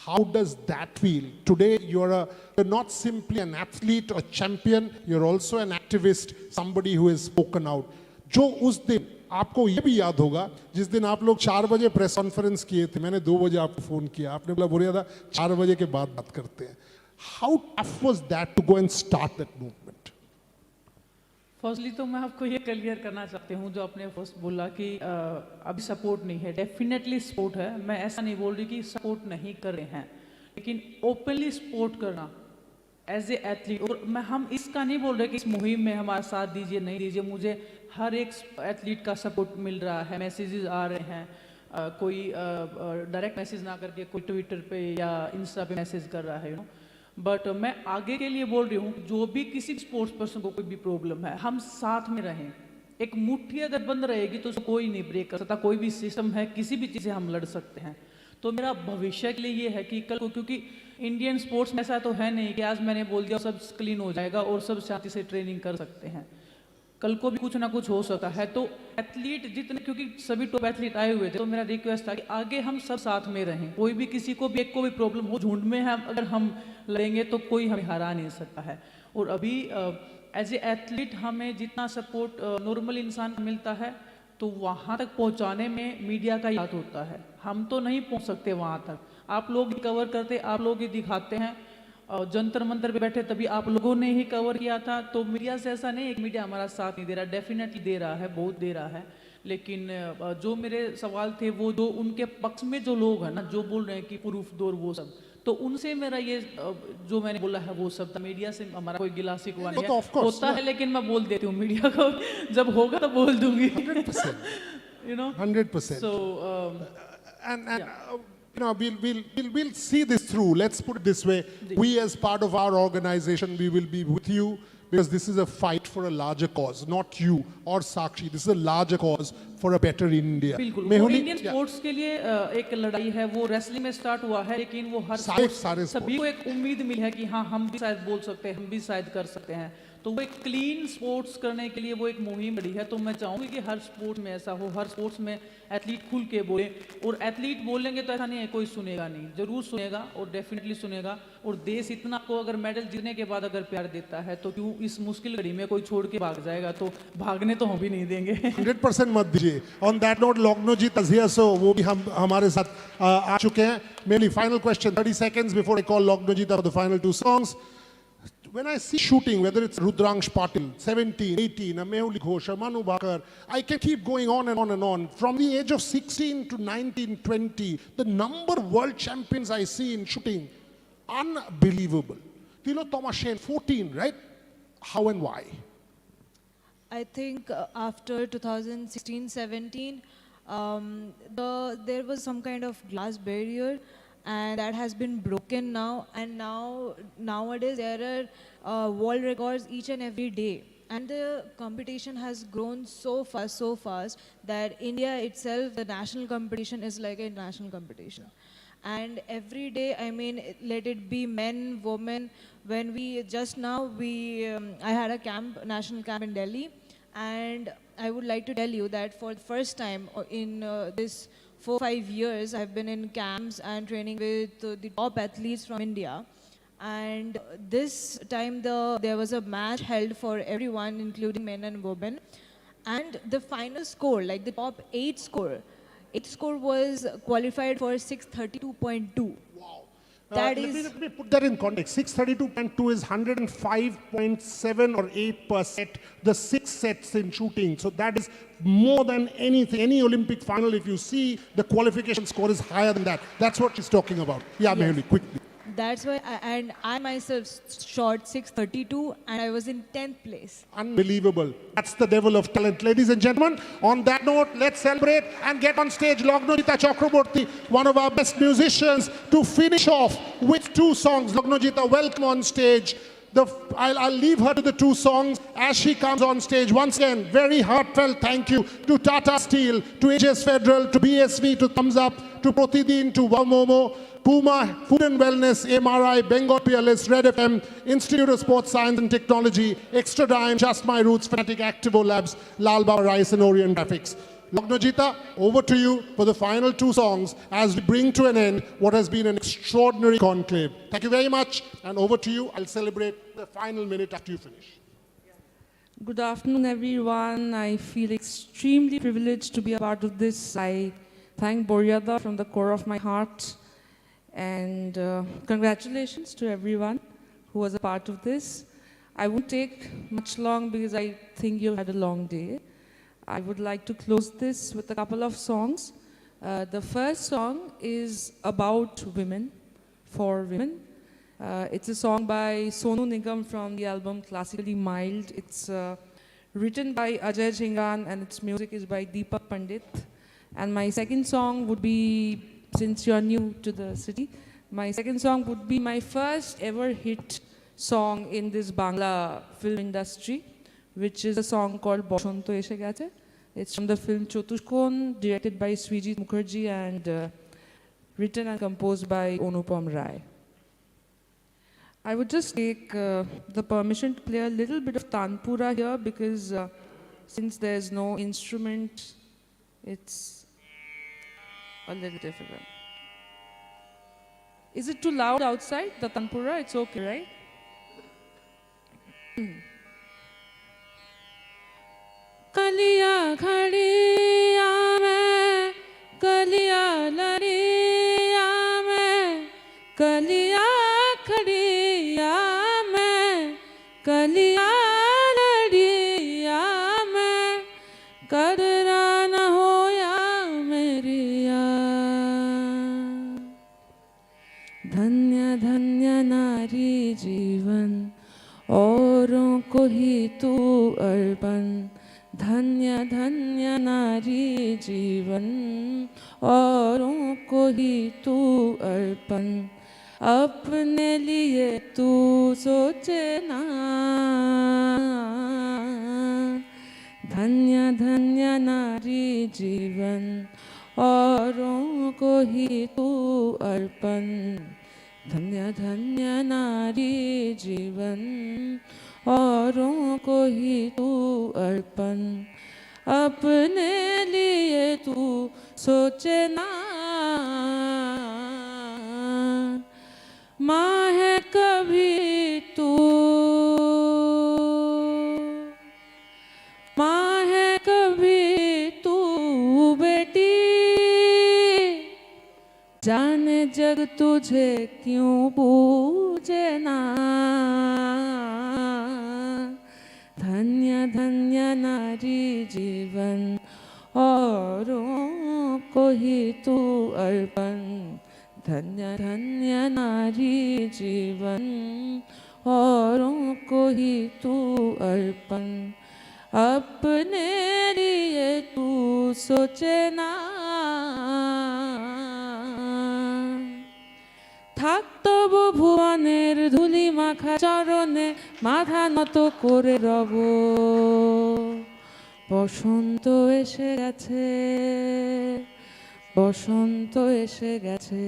How does that feel? Today you're not simply an athlete or champion, you're also an activist, somebody who has spoken out. जो उस दिन आपको ये भी याद होगा जिस दिन आप लोग 4 बजे प्रेस कॉन्फ्रेंस किए थे, मैंने 2 बजे आपको फोन किया, आपने बोला बोरिया था 4 बजे के बाद बात करते हैं. How tough was that to go and start that movement? Firstly तो मैं आपको ये क्लियर करना चाहती हूँ, जो आपने फर्स्ट बोला कि अभी सपोर्ट नहीं है. डेफिनेटली सपोर्ट है. मैं ऐसा नहीं बोल रही कि सपोर्ट नहीं कर रहे हैं, लेकिन ओपनली सपोर्ट करना एज ए एथलीट. और हम इसका नहीं बोल रहे कि इस मुहिम में हमारा साथ दीजिए नहीं दीजिए. मुझे हर एक एथलीट का सपोर्ट मिल रहा है, मैसेजेस आ रहे हैं. कोई डायरेक्ट मैसेज ना करके कोई ट्विटर पे या इंस्टा पे मैसेज कर रहा है, बट मैं आगे के लिए बोल रही हूँ, जो भी किसी स्पोर्ट्स पर्सन को कोई भी प्रॉब्लम है, हम साथ में रहें. एक मुट्ठी अगर बंद रहेगी तो कोई नहीं ब्रेक कर सकता. कोई भी सिस्टम है, किसी भी चीज़ से हम लड़ सकते हैं. तो मेरा भविष्य के लिए ये है कि कल को, क्योंकि इंडियन स्पोर्ट्स में ऐसा तो है नहीं कि आज मैंने बोल दिया सब क्लीन हो जाएगा और सब शांति से ट्रेनिंग कर सकते हैं. कल को भी कुछ ना कुछ हो सकता है. तो एथलीट जितने, क्योंकि सभी टॉप एथलीट आए हुए थे, तो मेरा रिक्वेस्ट था कि आगे हम सब साथ में रहें. कोई भी किसी को भी एक को भी प्रॉब्लम हो, झुंड में हम अगर हम लड़ेंगे तो कोई हमें हरा नहीं सकता है. और अभी एज ए एथलीट हमें जितना सपोर्ट नॉर्मल इंसान को मिलता है, तो वहाँ तक पहुँचाने में मीडिया का याद होता है. हम तो नहीं पहुँच सकते वहाँ तक. आप लोग ही कवर करते, आप लोग ही दिखाते हैं. जंतर मंतर पे बैठे तभी आप लोगों ने ही कवर किया था. तो मीडिया से ऐसा नहीं है कि मीडिया हमारा साथ नहीं दे रहा. डेफिनेटली दे रहा है, बहुत दे रहा है. लेकिन जो मेरे सवाल थे, वो जो उनके पक्ष में जो लोग हैं ना, जो बोल रहे हैं कि प्रूफ दो, वो सब, तो उनसे मेरा ये जो मैंने बोला है वो सब था. मीडिया से हमारा कोई गिला शिकवा नहीं है. होता है लेकिन मैं बोल देती हूँ मीडिया को, जब होगा तो बोल दूंगी. 100%. So we'll see this through. Let's put it this way. We as part of our organization, we will be with you because this is a fight for a larger cause, not you or Sakshi. This is a larger cause for a better India. बिल्कुल. वो Indian sports के लिए एक लड़ाई है. वो wrestling में start हुआ है, लेकिन वो हर सारे सभी को एक उम्मीद मिली है कि हाँ हम भी शायद बोल सकते हैं, हम भी शायद कर सकते हैं. तो वो एक क्लीन स्पोर्ट्स करने के लिए वो एक मुहिम बड़ी है. तो मैं चाहूँगी कि हर स्पोर्ट्स में ऐसा हो, हर स्पोर्ट्स में एथलीट खुल के बोले. और एथलीट बोलेंगे तो ऐसा नहीं है कोई सुनेगा नहीं, जरूर सुनेगा और डेफिनेटली सुनेगा. और देश इतना को अगर मेडल जीतने के बाद अगर प्यार देता है तो क्यों इस मुश्किल घड़ी में कोई छोड़ के भाग जाएगा. तो भागने तो हम भी नहीं देंगे. 100% मत दीजिए. ऑन दैट नोट, लॉग्नोजीत इज हियर, सो वो भी हमारे साथ आ चुके हैं. Mainly final question, 30 seconds before I call Lognojeet for the final 2 songs. When I see shooting, whether it's Rudransh Patil, 17, 18, a Mehuli Ghosh, a Manu Bakar, I can keep going on and on and on. From the age of 16 to 19, 20, the number of world champions I see in shooting, unbelievable. Tilo Tomashen, 14, right? How and why? I think after 2016-17, there was some kind of glass barrier, and that has been broken now. And nowadays there are world records each and every day. And the competition has grown so fast that India itself, the national competition is like a national competition. And every day, I mean, let it be men, women. When we just now, I had a camp, national camp in Delhi, and I would like to tell you that for the first time in this 4-5 years, I've been in camps and training with the top athletes from India. And this time there was a match held for everyone, including men and women. And the final score, like the top 8 score was qualified for 632.2. Wow. That Let me put that in context. 632.2 is 105.7 or 8%, the 6 sets in shooting. So that is more than anything. Any Olympic final, if you see, the qualification score is higher than that. That's what she's talking about. Yeah, Yes. Mehuli, quickly. That's why, I myself shot 632 and I was in 10th place. Unbelievable. That's the level of talent. Ladies and gentlemen, on that note, let's celebrate and get on stage Lognojita Chakraborty, one of our best musicians, to finish off with 2 songs. Lognojita, welcome on stage. I'll leave her to the 2 songs as she comes on stage. Once again, very heartfelt thank you to Tata Steel, to AJS Federal, to BSV, to Thumbs Up, to Protidin, to Wow Momo, Puma, Food and Wellness, MRI, Bengal Peerless, Red FM, Institute of Sports Science and Technology, Extra Dime, Just My Roots, Fanatic Activo Labs, Lal Baba Rice and Orient Graphics. Lognojita, over to you for the final 2 songs as we bring to an end what has been an extraordinary conclave. Thank you very much, and over to you. I'll celebrate the final minute after you finish. Good afternoon, everyone. I feel extremely privileged to be a part of this. I thank Boria from the core of my heart. And congratulations to everyone who was a part of this. I won't take much long because I think you've had a long day. I would like to close this with a couple of songs. The first song is about women, for women. It's a song by Sonu Nigam from the album Classically Mild. It's written by Ajay Jhingan and its music is by Deepa Pandit. And my second song would be, since you're new to the city, my second song would be my first ever hit song in this Bangla film industry, which is a song called Bosonto Eshe Geche. It's from the film Chotushkon, directed by Swijit Mukherjee and written and composed by Anupam Rai. I would just take the permission to play a little bit of Tanpura here because since there's no instrument, it's a little difficult. Is it too loud outside, the Tanpura? It's okay, right? Kaliya khadiya mein, kaliya lariya mein, kaliya khadiya mein, kaliya lariya mein, kadra na hoya meriya. धन्य धन्य नारी जीवन औरों को ही तू अर्पण धन्य धन्य नारी जीवन औरों को ही तू अर्पण अपने लिए तू सोचे ना धन्य धन्य नारी जीवन औरों को ही तू अर्पण धन्य धन्य नारी जीवन औरों को ही तू अर्पण अपने लिए तू सोचे ना माँ है कभी तू माँ है कभी तू बेटी जाने जग तुझे क्यों पूजे ना धन्य धन्य नारी जीवन औरों को ही तू अर्पण धन्य धन्य नारी जीवन औरों को ही तू अर्पण अपने लिए तू सोचे ना তব ভুবনের ধুলি মাখা চরণে মাথা নত করে রব বসন্ত এসে গেছে বসন্ত এসে গেছে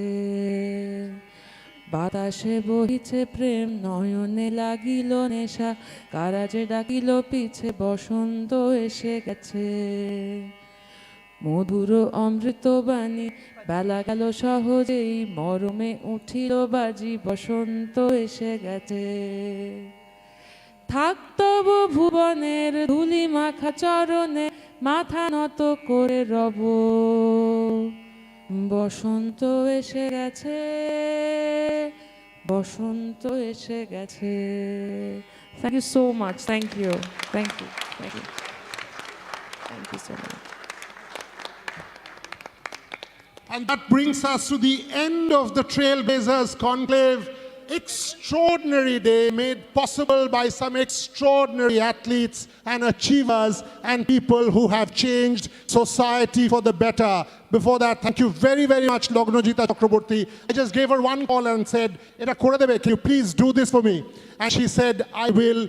বাতাসে বহিছে প্রেম নয়নে লাগিল নেশা কারাজে ডাকিল পিছে বসন্ত এসে গেছে মধুর অমৃত বাণী বেলা গেল সহজেই মরমে উঠিল বাজি বসন্ত এসে গেছে থাক তব ভুবনের ধুলি মাখা চরণে মাথা নত করে রব বসন্ত এসে গেছে বসন্ত এসে গেছে Thank you so much. Thank you. Thank you. Thank you. Thank you so much. And that brings us to the end of the Trailblazers conclave. Extraordinary day made possible by some extraordinary athletes and achievers and people who have changed society for the better. Before that, thank you very, very much, Lognojita Chakraborty. I just gave her one call and said, "Eta kore debe, can you please do this for me?" And she said, "I will.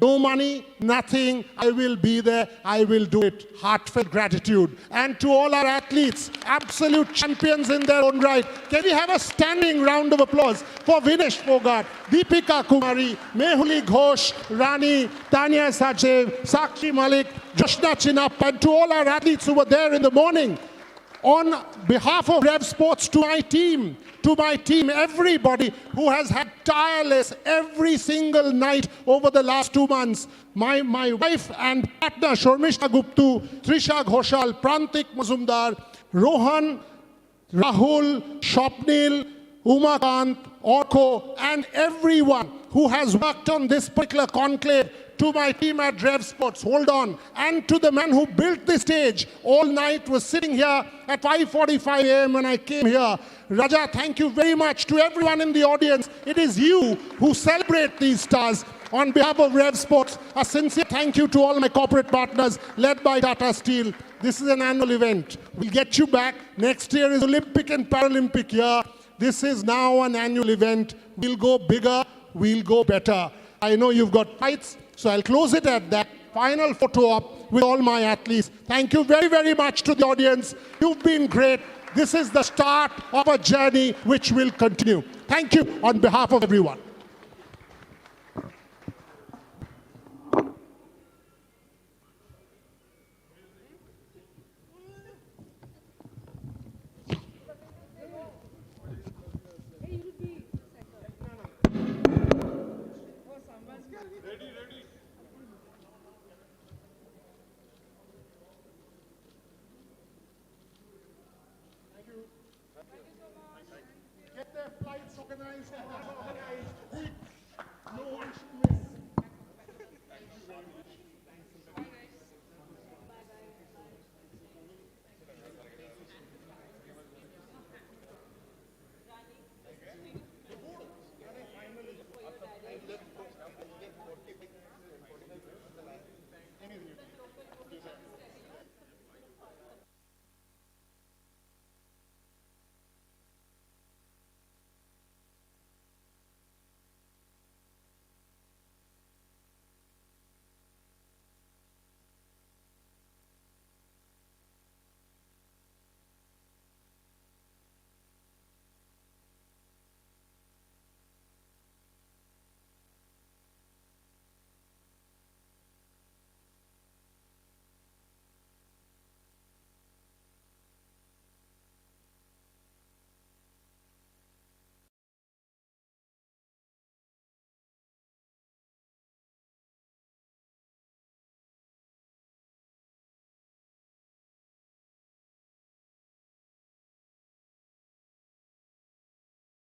No money, nothing, I will be there, I will do it." Heartfelt gratitude. And to all our athletes, absolute champions in their own right, can we have a standing round of applause for Vinesh Phogat, Deepika Kumari, Mehuli Ghosh, Rani, Tania Sachdev, Sakshi Malik, Joshna Chinappa, and to all our athletes who were there in the morning. On behalf of Rev Sports, to my team, everybody who has had tireless every single night over the last 2 months. My wife and partner, Shormishta Guptu, Trisha Ghoshal, Prantik Majumdar, Rohan, Rahul, Shopnil, Umakant, Orko, and everyone who has worked on this particular conclave. To my team at Rev Sports, hold on. And to the man who built the stage all night, was sitting here at 5:45 a.m. when I came here. Raja, thank you very much. To everyone in the audience, it is you who celebrate these stars. On behalf of Rev Sports, a sincere thank you to all my corporate partners led by Tata Steel. This is an annual event. We'll get you back. Next year is Olympic and Paralympic year. This is now an annual event. We'll go bigger, we'll go better. I know you've got fights, so I'll close it at that. Final photo op with all my athletes. Thank you very, very much to the audience. You've been great. This is the start of a journey which will continue. Thank you on behalf of everyone.